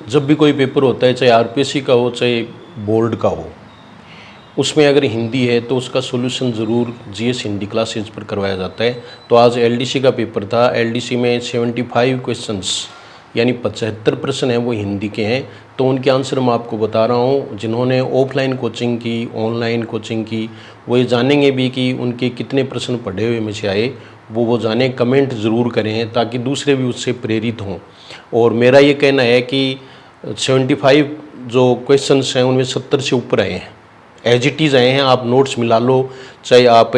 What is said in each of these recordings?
जब भी कोई पेपर होता है, चाहे आरपीएससी का हो चाहे बोर्ड का हो, उसमें अगर हिंदी है तो उसका सॉल्यूशन ज़रूर जीएस हिंदी क्लासेज पर करवाया जाता है। तो आज एलडीसी का पेपर था। एलडीसी में 75 क्वेश्चंस यानी 75 प्रश्न हैं वो हिंदी के हैं। तो उनके आंसर मैं आपको बता रहा हूँ। जिन्होंने ऑफलाइन कोचिंग की, ऑनलाइन कोचिंग की, वो ये जानेंगे भी कि उनके कितने प्रश्न पढ़े हुए में से आए, वो जाने। कमेंट ज़रूर करें ताकि दूसरे भी उससे प्रेरित हों। और मेरा ये कहना है कि 75 जो क्वेश्चंस हैं उनमें 70 से ऊपर आए हैं, एज इट इज़ आए हैं। आप नोट्स मिला लो, चाहे आप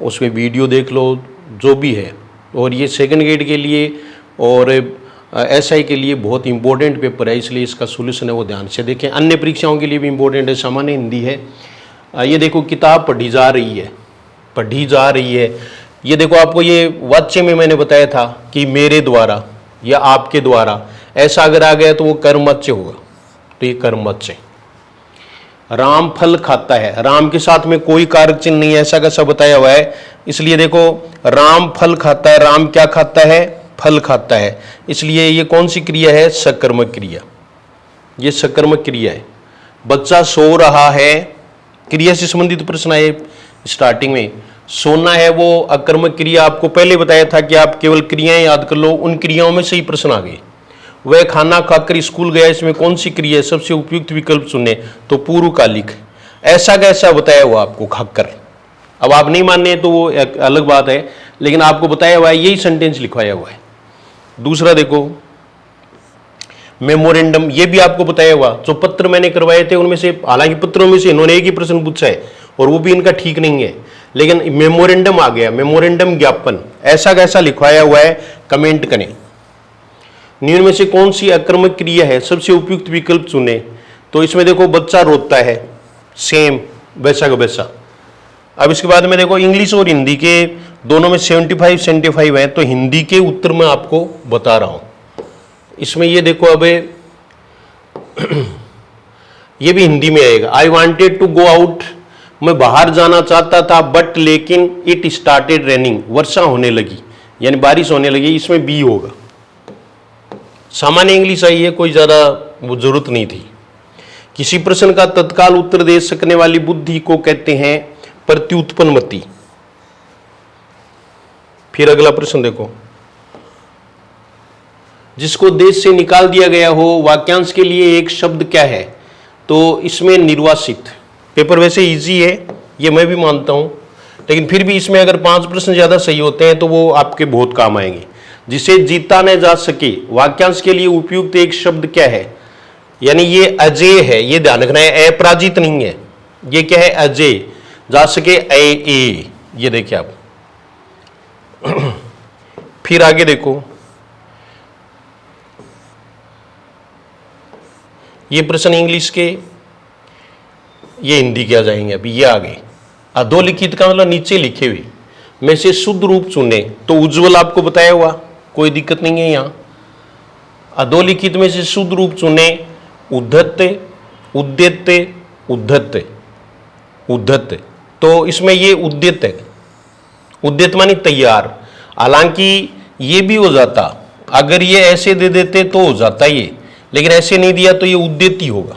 उसमें वीडियो देख लो, जो भी है। और ये सेकंड ग्रेड के लिए और एसआई के लिए बहुत इंपॉर्टेंट पेपर है, इसलिए इसका सोल्यूशन है वो ध्यान से देखें। अन्य परीक्षाओं के लिए भी इंपॉर्टेंट है, सामान्य हिंदी है। ये देखो किताब पढ़ी जा रही है, पढ़ी जा रही है। ये देखो आपको ये वाक्य में मैंने बताया था कि मेरे द्वारा या आपके द्वारा, ऐसा अगर आ गया तो वो कर्मवाच्य होगा। तो ये कर्मवाच्य। राम फल खाता है, राम के साथ में कोई कारक चिन्ह नहीं है, ऐसा कैसा बताया हुआ है। इसलिए देखो राम फल खाता है, राम क्या खाता है? फल खाता है। इसलिए ये कौन सी क्रिया है? सकर्मक क्रिया। ये सकर्मक क्रिया है। बच्चा सो रहा है, क्रिया से संबंधित प्रश्न आए स्टार्टिंग में। सोना है वो अकर्मक क्रिया, आपको पहले बताया था कि आप केवल क्रियाएं याद कर लो, उन क्रियाओं में से ही प्रश्न आ गए। वह खाना खाकर स्कूल गया, इसमें कौन सी क्रिया है? सबसे उपयुक्त विकल्प चुने। तो पूर्वकालिक। ऐसा कैसा बताया हुआ आपको? खाकर। अब आप नहीं मानने तो वो एक अलग बात है, लेकिन आपको बताया हुआ है, यही सेंटेंस लिखवाया हुआ है। दूसरा देखो मेमोरेंडम, ये भी आपको बताया हुआ। जो पत्र मैंने करवाए थे उनमें से, हालांकि पत्रों में से इन्होंने एक ही प्रश्न पूछा है और वो भी इनका ठीक नहीं है, लेकिन मेमोरेंडम आ गया। मेमोरेंडम ज्ञापन, ऐसा कैसा लिखवाया हुआ है? कमेंट करें। निम्न में से कौन सी आक्रामक क्रिया है? सबसे उपयुक्त विकल्प चुने। तो इसमें देखो बच्चा रोता है, सेम वैसा का वैसा। अब इसके बाद में देखो इंग्लिश और हिंदी के दोनों में 75 है। तो हिंदी के उत्तर मैं आपको बता रहा हूं। इसमें ये देखो, अब ये भी हिंदी में आएगा। I wanted to go out, मैं बाहर जाना चाहता था, बट लेकिन इट स्टार्टेड रेनिंग, वर्षा होने लगी यानी बारिश होने लगी। इसमें बी होगा। सामान्य इंग्लिश आई है, कोई ज्यादा वो जरूरत नहीं थी। किसी प्रश्न का तत्काल उत्तर दे सकने वाली बुद्धि को कहते हैं प्रत्युत्पन्नमति। फिर अगला प्रश्न देखो, जिसको देश से निकाल दिया गया हो, वाक्यांश के लिए एक शब्द क्या है? तो इसमें निर्वासित। पेपर वैसे इजी है, ये मैं भी मानता हूं, लेकिन फिर भी इसमें अगर 5 प्रश्न ज्यादा सही होते हैं तो वो आपके बहुत काम आएंगे। जिसे जीता न जा सके, वाक्यांश के लिए उपयुक्त एक शब्द क्या है? यानी ये अजय है, ये ध्यान रखना है, अपराजित नहीं है। ये क्या है? अजय। जा सके ए, ये देखिए आप। फिर आगे देखो, ये प्रश्न इंग्लिश के, ये हिंदी के आ जाएंगे। अभी ये आ गए। अधोलिखित का मतलब नीचे लिखे हुए में से शुद्ध रूप चुने। तो उज्जवल आपको बताया हुआ, कोई दिक्कत नहीं है यहां। अधोलिखित में से शुद्ध रूप चुने। उद्धत, उद्यत, उद्धत, उद्धत। तो इसमें ये उद्यत है। उद्यत मानी तैयार। हालांकि ये भी हो जाता, अगर ये ऐसे दे देते तो हो जाता ये, लेकिन ऐसे नहीं दिया तो ये उद्यत ही होगा।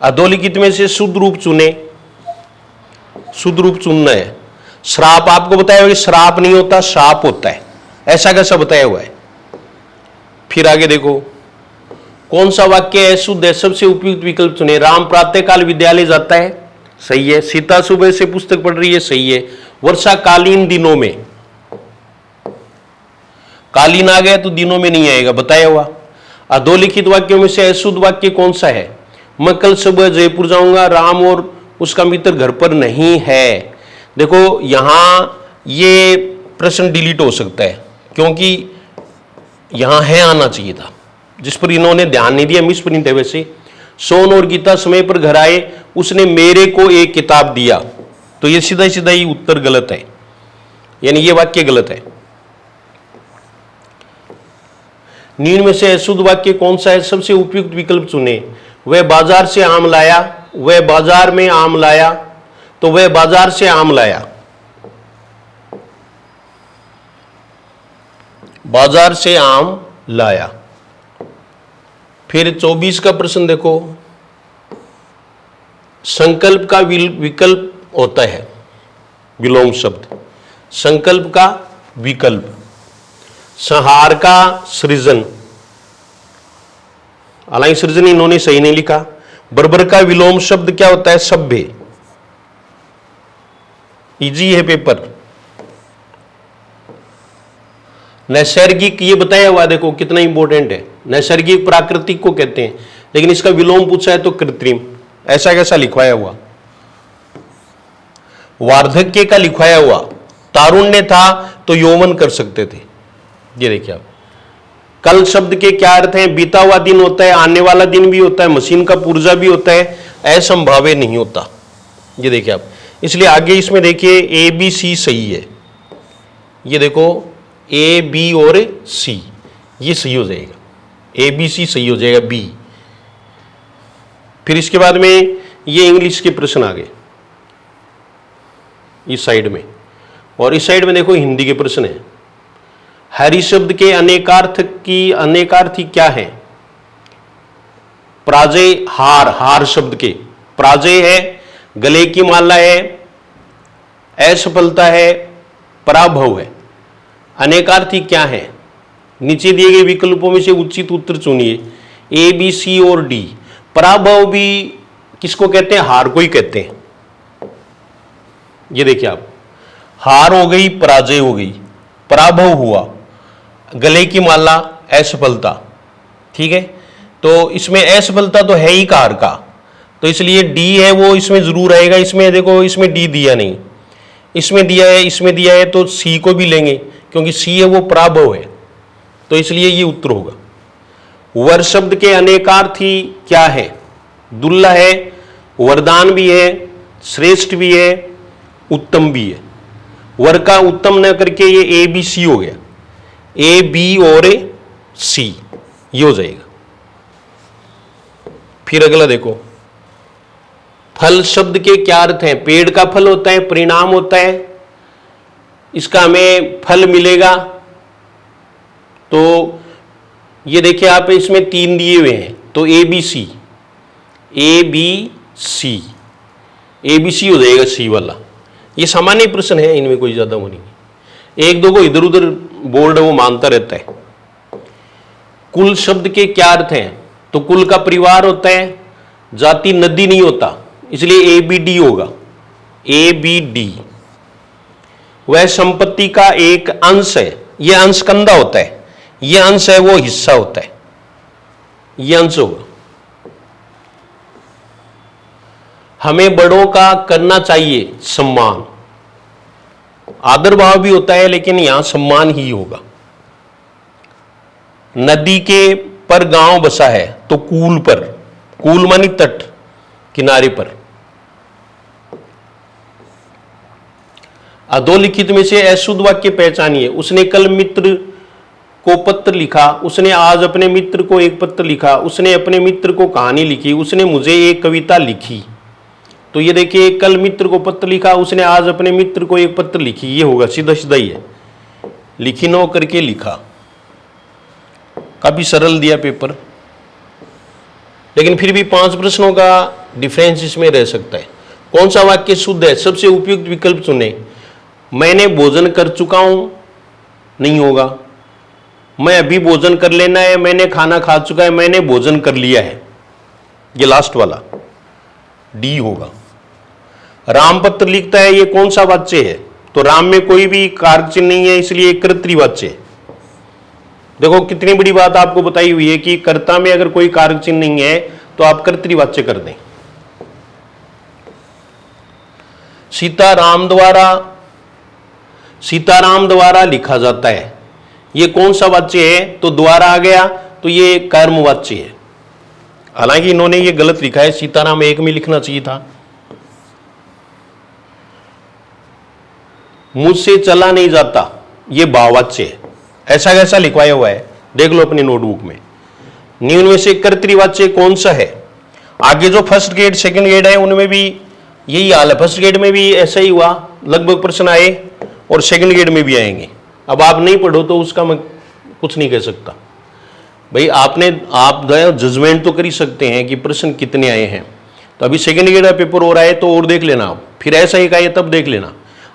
अधोलिखित में से शुद्ध रूप चुने। शुद्ध रूप चुनना है। श्राप आपको बताया हुआ, श्राप नहीं होता, शाप होता है। ऐसा कैसा बताया हुआ है? फिर आगे देखो, कौन सा वाक्य है शुद्ध है? सबसे उपयुक्त विकल्प चुने। राम प्रातःकाल विद्यालय जाता है, सही है। सीता सुबह से पुस्तक पढ़ रही है, सही है। वर्षाकालीन दिनों में, कालीन आ गया तो दिनों में नहीं आएगा, बताया हुआ। अधोलिखित वाक्यों में से अशुद्ध वाक्य कौन सा है? मैं कल सुबह जयपुर जाऊंगा, राम और उसका मित्र घर पर नहीं है। देखो यहां ये प्रश्न डिलीट हो सकता है, क्योंकि यहां है आना चाहिए था, जिस पर इन्होंने ध्यान नहीं दिया। मिस प्रिंट है वैसे। सोन और गीता समय पर घर आए, उसने मेरे को एक किताब दिया। तो ये सीधा सीधा ही उत्तर गलत है, यानी ये वाक्य गलत है। निम्न में से अशुद्ध वाक्य कौन सा है? सबसे उपयुक्त विकल्प चुने। वह बाजार से आम लाया, वह बाजार में आम लाया। तो वह बाजार से आम लाया, बाजार से आम लाया। फिर 24 का प्रश्न देखो, संकल्प का विकल्प होता है, विलोम शब्द, संकल्प का विकल्प, संहार का सृजन, हालांकि सृजन इन्होंने सही नहीं लिखा। बर्बर का विलोम शब्द क्या होता है? सभ्य। इजी है पेपर। नैसर्गिक ये बताया हुआ, देखो कितना इंपॉर्टेंट है। नैसर्गिक प्राकृतिक को कहते हैं, लेकिन इसका विलोम पूछा है तो कृत्रिम। ऐसा कैसा लिखवाया हुआ? वार्धक्य का लिखवाया हुआ, तारुण्य था तो यौवन कर सकते थे। ये देखिए आप, कल शब्द के क्या अर्थ हैं? बीता हुआ दिन होता है, आने वाला दिन भी होता है, मशीन का पुर्जा भी होता है, असंभाव्य नहीं होता। ये देखिए आप, इसलिए आगे इसमें देखिए ए बी सी सही है। ये देखो ए बी और सी ये सही हो जाएगा, ए बी सी सही हो जाएगा, बी। फिर इसके बाद में ये इंग्लिश के प्रश्न आ गए इस साइड में, और इस साइड में देखो हिंदी के प्रश्न है। हरि शब्द के अनेकार्थी क्या है? पराजय, हार, हार शब्द के पराजय है, गले की माला है, असफलता है, पराभव है। अनेकार्थी क्या है? नीचे दिए गए विकल्पों में से उचित उत्तर चुनिए, ए बी सी और डी। पराभव भी किसको कहते हैं? हार को ही कहते हैं। ये देखिए आप, हार हो गई, पराजय हो गई, पराभव हुआ, गले की माला, असफलता। ठीक है, तो इसमें असफलता तो है ही कार का, तो इसलिए डी है वो इसमें जरूर आएगा। इसमें देखो, इसमें डी दिया नहीं, इसमें दिया है, इसमें दिया है, तो सी को भी लेंगे क्योंकि सी है वो पराभव है, तो इसलिए ये उत्तर होगा। वर शब्द के अनेकार्थी क्या है? दुल्ला है, वरदान भी है, श्रेष्ठ भी है, उत्तम भी है। वर का उत्तम न करके ये ए बी सी हो गया, ए बी और सी ये हो जाएगा। फिर अगला देखो, फल शब्द के क्या अर्थ हैं? पेड़ का फल होता है, परिणाम होता है, इसका हमें फल मिलेगा। तो ये देखिए आप, इसमें 3 दिए हुए हैं, तो A B C, A B C, A B C हो जाएगा सी वाला। ये सामान्य प्रश्न है, इनमें कोई ज्यादा वो नहीं। एक दो को इधर उधर बोर्ड वो मानता रहता है। कुल शब्द के क्या अर्थ हैं? तो कुल का परिवार होता है, जाति नदी नहीं होता, इसलिए ए बी डी होगा, ए बी डी। वह संपत्ति का एक अंश है, यह अंश कंधा होता है, यह अंश है वो हिस्सा होता है, यह अंश होगा। हमें बड़ों का करना चाहिए सम्मान, आदर भाव भी होता है, लेकिन यहां सम्मान ही होगा। नदी के पर गांव बसा है, तो कूल पर, कूल मानी तट, किनारे पर। अधोलिखित में से अशुद्ध वाक्य पहचानिए। उसने कल मित्र को पत्र लिखा, उसने आज अपने मित्र को एक पत्र लिखा, उसने अपने मित्र को कहानी लिखी, उसने मुझे एक कविता लिखी। तो ये देखिए, कल मित्र को पत्र लिखा, उसने आज अपने मित्र को एक पत्र लिखी, ये होगा, सीधा सीधा ही है, लिखी न करके लिखा। काफी सरल दिया पेपर, लेकिन फिर भी 5 प्रश्नों का डिफरेंस इसमें रह सकता है। कौन सा वाक्य शुद्ध है? सबसे उपयुक्त विकल्प चुने। मैंने भोजन कर चुका हूं, नहीं होगा। मैं अभी भोजन कर लेना है, मैंने खाना खा चुका है, मैंने भोजन कर लिया है, ये लास्ट वाला डी होगा। राम पत्र लिखता है, ये कौन सा वाच्य है? तो राम में कोई भी कारक चिन्ह नहीं है, इसलिए कर्तृवाच्य है। देखो कितनी बड़ी बात आपको बताई हुई है कि कर्ता में अगर कोई कारक चिन्ह नहीं है तो आप कर्तृवाच्य कर दें। सीताराम द्वारा लिखा जाता है, ये कौन सा वाच्य है? तो द्वारा आ गया, तो ये कर्मवाच्य है। हालांकि इन्होंने ये गलत लिखा है, सीताराम एक में लिखना चाहिए था। मुझसे चला नहीं जाता, ये भाववाच्य है। ऐसा कैसा लिखवाया हुआ है, देख लो अपनी नोटबुक में। निम्न में से कर्तृवाच्य कौन सा है? आगे जो फर्स्ट ग्रेड सेकंड ग्रेड है उनमें भी यही हाल है। फर्स्ट ग्रेड में भी ऐसा ही हुआ, लगभग प्रश्न आए, और सेकंड ग्रेड में भी आएंगे। अब आप नहीं पढ़ो तो उसका मैं कुछ नहीं कह सकता। भाई आप जजमेंट तो कर ही सकते हैं कि प्रश्न कितने आए हैं। तो अभी सेकंड ग्रेड का पेपर हो रहा है तो और देख लेना आप, फिर ऐसा एक आए तब देख लेना।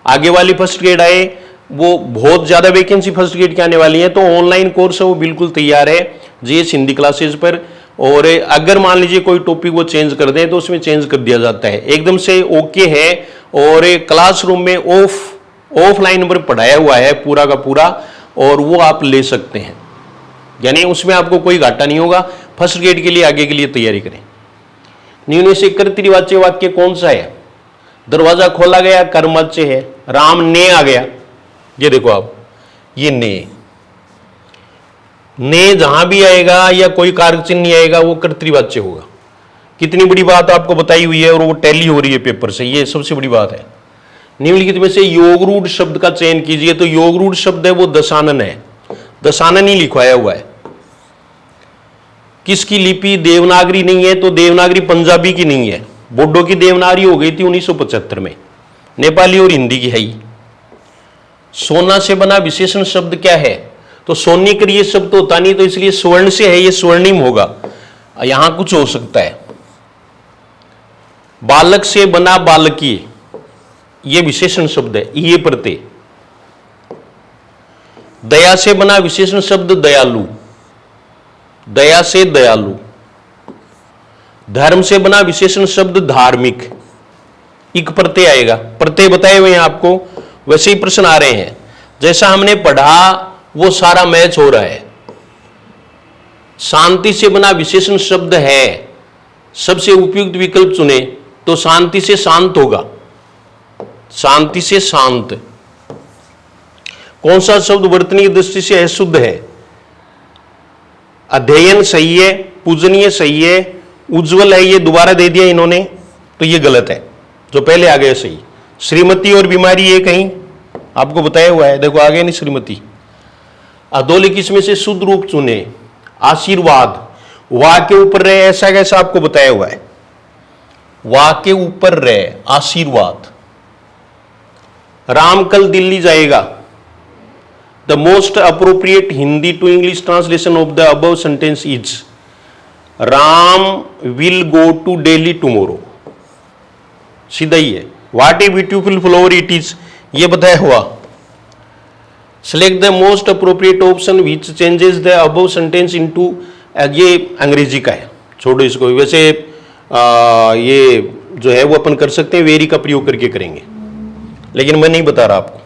आगे वाली फर्स्ट ग्रेड आए, वो बहुत ज़्यादा वैकेंसी फर्स्ट ग्रेड की आने वाली है, तो ऑनलाइन कोर्स है वो बिल्कुल तैयार है जीएस हिंदी क्लासेज पर। और अगर मान लीजिए कोई टॉपिक वो चेंज कर दें तो उसमें चेंज कर दिया जाता है, एकदम से ओके है। और क्लासरूम में ऑफलाइन पर पढ़ाया हुआ है पूरा का पूरा, और वो आप ले सकते हैं, यानी उसमें आपको कोई घाटा नहीं होगा। फर्स्ट ग्रेड के लिए आगे के लिए तैयारी करें। निम्न से कर्तृवाच्य वाक्य कौन सा है? दरवाजा खोला गया कर्मवाच्य है, राम ने आ गया, ये देखो आप, ये ने जहां भी आएगा या कोई कारक चिन्ह नहीं आएगा वो कर्तृवाच्य होगा। कितनी बड़ी बात आपको बताई हुई है और वो टैली हो रही है पेपर से, ये सबसे बड़ी बात है। निम्नलिखित में से योगरूढ़ शब्द का चयन कीजिए। तो योगरूढ़ शब्द है वो दशानन है, दशानन ही लिखवाया हुआ है। किसकी लिपि देवनागरी नहीं है? तो देवनागरी पंजाबी की नहीं है, बोडो की देवनागरी हो गई थी 1975 में, नेपाली और हिंदी की है ही। सोना से बना विशेषण शब्द क्या है? तो सोनिकर ये शब्द होता नहीं, तो इसलिए स्वर्ण से है, ये स्वर्णिम होगा, यहां कुछ हो सकता है। बालक से बना बालकीय, ये विशेषण शब्द है, ये प्रत्यय। दया से बना विशेषण शब्द दयालु, दया से दयालु। धर्म से बना विशेषण शब्द धार्मिक, इक प्रत्यय आएगा, प्रत्यय बताए हुए हैं आपको, वैसे ही प्रश्न आ रहे हैं। जैसा हमने पढ़ा वो सारा मैच हो रहा है। शांति से बना विशेषण शब्द है, सबसे उपयुक्त विकल्प चुने, तो शांति से शांत होगा, शांति से शांत। कौन सा शब्द वर्तनीय दृष्टि से अशुद्ध है? अध्ययन सही है, पूजनीय सही है, उज्जवल है, ये दोबारा दे दिया इन्होंने, तो ये गलत है, जो पहले आ गया सही। श्रीमती और बीमारी ये कहीं आपको बताया हुआ है, देखो आगे नहीं श्रीमती। अधोलिखित इसमें से शुद्ध रूप चुने। आशीर्वाद, वाह के ऊपर रहे, ऐसा कैसा आपको बताया हुआ है, वाह के ऊपर रहे, आशीर्वाद। राम कल दिल्ली जाएगा। The most appropriate Hindi to English translation of the above sentence is Ram will go to Delhi tomorrow, सीधा ही है। What a beautiful flower it is, ये बताया हुआ। Select the most appropriate option which changes the above sentence into, ये अंग्रेजी का है, छोड़ो इसको। वैसे ये जो है वो अपन कर सकते हैं, वेरी का प्रयोग करके करेंगे, लेकिन मैं नहीं बता रहा आपको।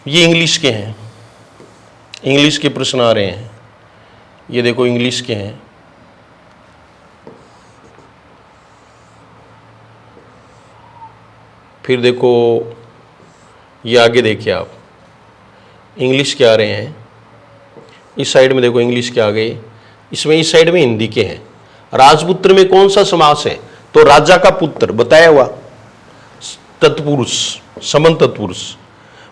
ये इंग्लिश के हैं, इंग्लिश के प्रश्न आ रहे हैं, ये देखो इंग्लिश के हैं। फिर देखो ये आगे देखिए आप, इंग्लिश के आ रहे हैं। इस साइड में देखो इंग्लिश के आ गए, इसमें इस साइड में हिंदी के हैं। राजपुत्र में कौन सा समास है? तो राजा का पुत्र बताया हुआ, तत्पुरुष, समन तत्पुरुष।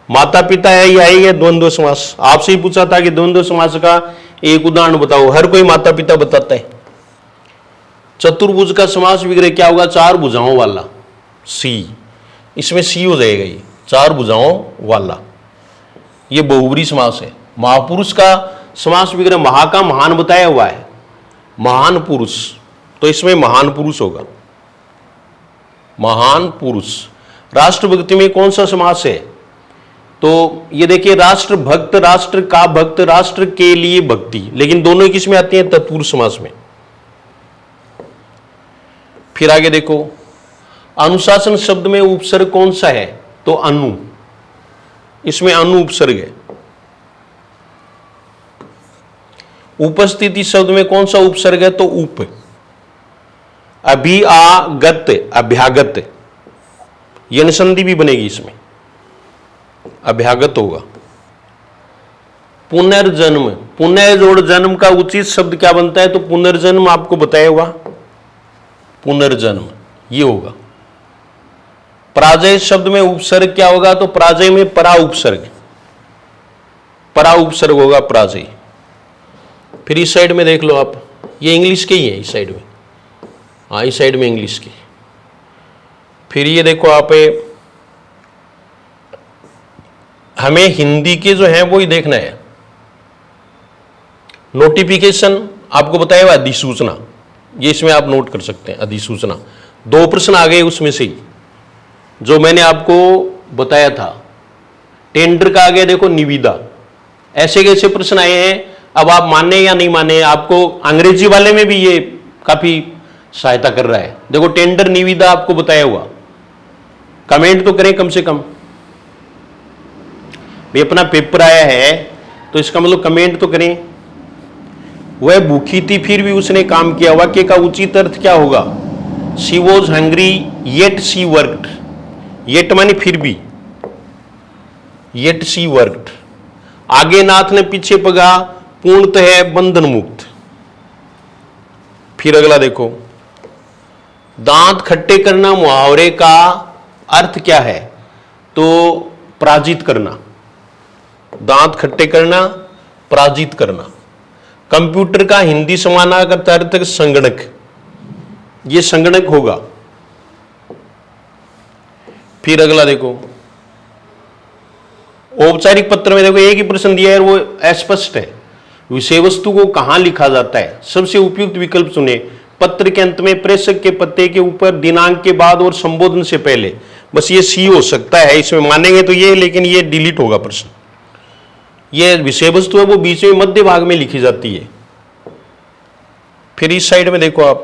माता पिता है, ये आई है द्वंद्व समास। आपसे ही पूछा था कि द्वंद्व समास का एक उदाहरण बताओ, हर कोई माता पिता बताता है। चतुर्भुज का समास विग्रह क्या होगा? चार भुजाओं वाला, सी, इसमें सी हो जाएगा, ये चार भुजाओं वाला, ये बहुब्री समास है। महापुरुष का समास विग्रह महा का महान बताया हुआ है, महान पुरुष, तो इसमें महान पुरुष होगा, महान पुरुष। राष्ट्रभक्ति में कौन सा समास है? तो ये देखिए, राष्ट्र भक्त, राष्ट्र का भक्त, राष्ट्र के लिए भक्ति, लेकिन दोनों ही किसमें आती हैं? तत्पुरुष समास में। फिर आगे देखो, अनुशासन शब्द में उपसर्ग कौन सा है? तो अनु, इसमें अनु उपसर्ग है। उपस्थिति शब्द में कौन सा उपसर्ग है? तो उप। अभिआगत, अभ्यागत, यन संधि भी बनेगी इसमें, अभ्यागत होगा। पुनर्जन्म, पुनः जोड़ जन्म का उचित शब्द क्या बनता है? तो पुनर्जन्म आपको बताया हुआ, पुनर्जन्म ये होगा। पराजय शब्द में उपसर्ग क्या होगा? तो पराजय में परा उपसर्ग, परा उपसर्ग होगा पराजय। फिर इस साइड में देख लो आप, ये इंग्लिश के ही है इस साइड में, हाँ इस साइड में इंग्लिश के। फिर ये देखो आप, हमें हिंदी के जो है वो ही देखना है। नोटिफिकेशन आपको बताया हुआ अधिसूचना, ये इसमें आप नोट कर सकते हैं अधिसूचना। 2 प्रश्न आ गए उसमें से ही जो मैंने आपको बताया था। टेंडर का आ गया देखो निविदा। ऐसे कैसे प्रश्न आए हैं, अब आप माने या नहीं माने, आपको अंग्रेजी वाले में भी ये काफी सहायता कर रहा है। देखो टेंडर निविदा आपको बताया हुआ, कमेंट तो करें कम से कम। भाई अपना पेपर आया है तो इसका मतलब कमेंट तो करें। वह भूखी थी फिर भी उसने काम किया, वाक्य का उचित अर्थ क्या होगा? She was hungry yet she worked. Yet मानी फिर भी, येट शी वर्कड। आगे नाथ ने पीछे पगा, पूर्णतः बंधन मुक्त। फिर अगला देखो, दांत खट्टे करना मुहावरे का अर्थ क्या है? तो पराजित करना। दांत खट्टे करना, पराजित करना। कंप्यूटर का हिंदी समानार्थक अर्थ संगणक, ये संगणक होगा। फिर अगला देखो, औपचारिक पत्र में देखो एक ही प्रश्न दिया है, वो अस्पष्ट है। विषय वस्तु को कहां लिखा जाता है? सबसे उपयुक्त विकल्प चुने। पत्र के अंत में, प्रेषक के पते के ऊपर, दिनांक के बाद और संबोधन से पहले। बस ये सी हो सकता है, इसमें मानेंगे तो ये, लेकिन ये डिलीट होगा प्रश्न। ये विषय वस्तु है वो बीच में मध्य भाग में लिखी जाती है। फिर इस साइड में देखो आप,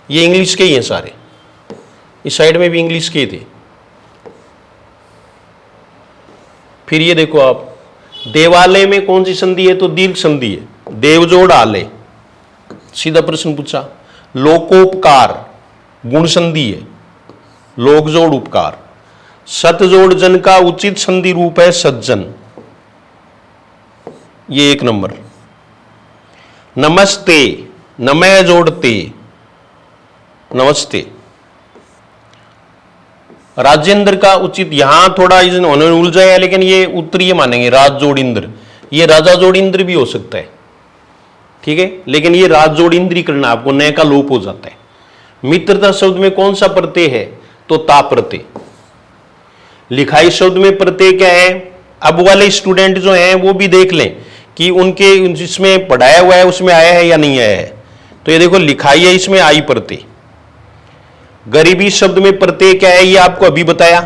ये इंग्लिश के ही हैं सारे, इस साइड में भी इंग्लिश के ही थे। फिर ये देखो आप, देवालय में कौन सी संधि है? तो दीर्घ संधि है। देवजोड़ आलय, सीधा प्रश्न पूछा। लोकोपकार गुण संधि है, लोकजोड़ उपकार। सतजोड़ जन का उचित संधि रूप है सज्जन, ये 1 नंबर। नमस्ते, नमय जोड़ते, नमस्ते। राजेंद्र का उचित, यहां थोड़ा उन्होंने उलझाया, लेकिन ये उत्तरीय मानेंगे, राज जोड़ इंद्र। ये राजा जोड़ इंद्र भी हो सकता है, ठीक है, लेकिन ये राज जोड़ इंद्री करना, आपको नय का लोप हो जाता है। मित्रता शब्द में कौन सा प्रत्यय है? तो ता प्रत्यय। लिखाई शब्द में प्रत्यय क्या है? अब वाले स्टूडेंट जो हैं वो भी देख लें कि उनके जिसमें पढ़ाया हुआ है उसमें आया है या नहीं आया है। तो ये देखो लिखाई है, इसमें आई प्रत्यय। गरीबी शब्द में प्रत्यय क्या है? ये आपको अभी बताया।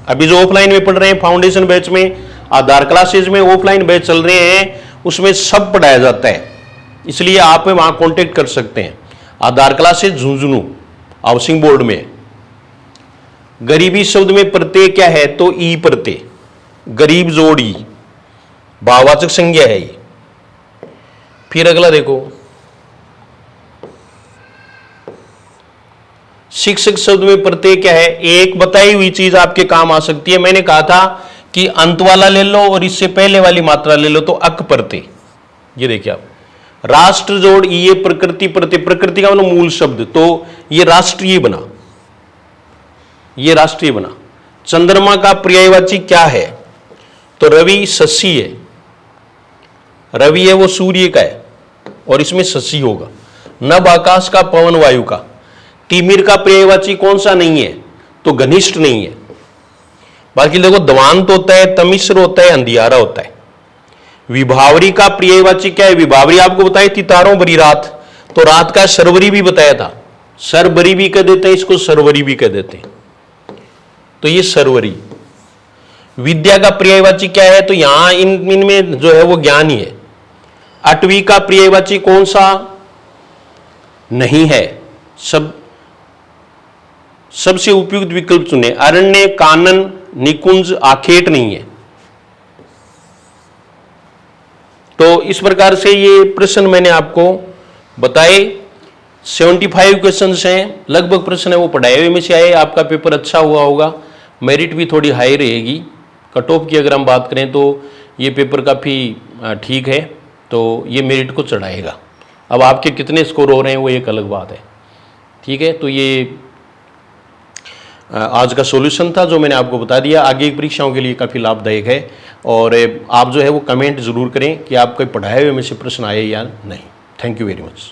अभी जो ऑफलाइन में पढ़ रहे हैं फाउंडेशन बैच में, आधार क्लासेज में ऑफलाइन बैच चल रहे हैं, उसमें सब पढ़ाया जाता है, इसलिए आप वहां कांटेक्ट कर सकते हैं। आधार क्लासेज झुंझुनू हाउसिंग बोर्ड में। गरीबी शब्द में प्रत्यय क्या है? तो ई प्रत्यय, गरीब जोड़ ई, भाववाचक संज्ञा है ये। फिर अगला देखो, शिक्षक शब्द में प्रत्यय क्या है? एक बताई हुई चीज आपके काम आ सकती है। मैंने कहा था कि अंत वाला ले लो और इससे पहले वाली मात्रा ले लो, तो अक प्रत्यय। ये देखिए आप, राष्ट्र जोड़ ये प्रकृति प्रत्यय, प्रकृति का मतलब मूल शब्द, तो ये राष्ट्रीय बना, ये राष्ट्रीय बना। चंद्रमा का पर्यायवाची क्या है? तो रवि शशि है, रवि है वो सूर्य का है और इसमें शशि होगा। नभ आकाश का, पवन वायु का। तिमिर का पर्यायवाची कौन सा नहीं है? तो घनिष्ठ नहीं है। बाकी देखो दवांत होता है, तमिश्र होता है, अंधियारा होता है। विभावरी का पर्यायवाची क्या है? विभावरी आपको बताई थी तारों भरी रात, तो रात का सरवरी भी बताया था, सरबरी भी कह देते हैं इसको, सरवरी भी कह देते हैं, तो ये सरवरी। विद्या का पर्यायवाची क्या है? तो यहां इनमें जो है वो ज्ञान ही है। अटवी का पर्यायवाची कौन सा नहीं है? सबसे उपयुक्त विकल्प चुने। अरण्य, कानन, निकुंज, आखेट नहीं है। तो इस प्रकार से ये प्रश्न मैंने आपको बताए। 75 क्वेश्चंस हैं, लगभग प्रश्न है वो पढ़ाए हुए में से आए। आपका पेपर अच्छा हुआ होगा, मेरिट भी थोड़ी हाई रहेगी। कट ऑफ की अगर हम बात करें तो ये पेपर काफ़ी ठीक है, तो ये मेरिट को चढ़ाएगा। अब आपके कितने स्कोर हो रहे हैं वो एक अलग बात है, ठीक है। तो ये आज का सॉल्यूशन था जो मैंने आपको बता दिया। आगे की परीक्षाओं के लिए काफ़ी लाभदायक है। और आप जो है वो कमेंट ज़रूर करें कि आपके पढ़ाए हुए में से प्रश्न आए या नहीं। Thank you very much.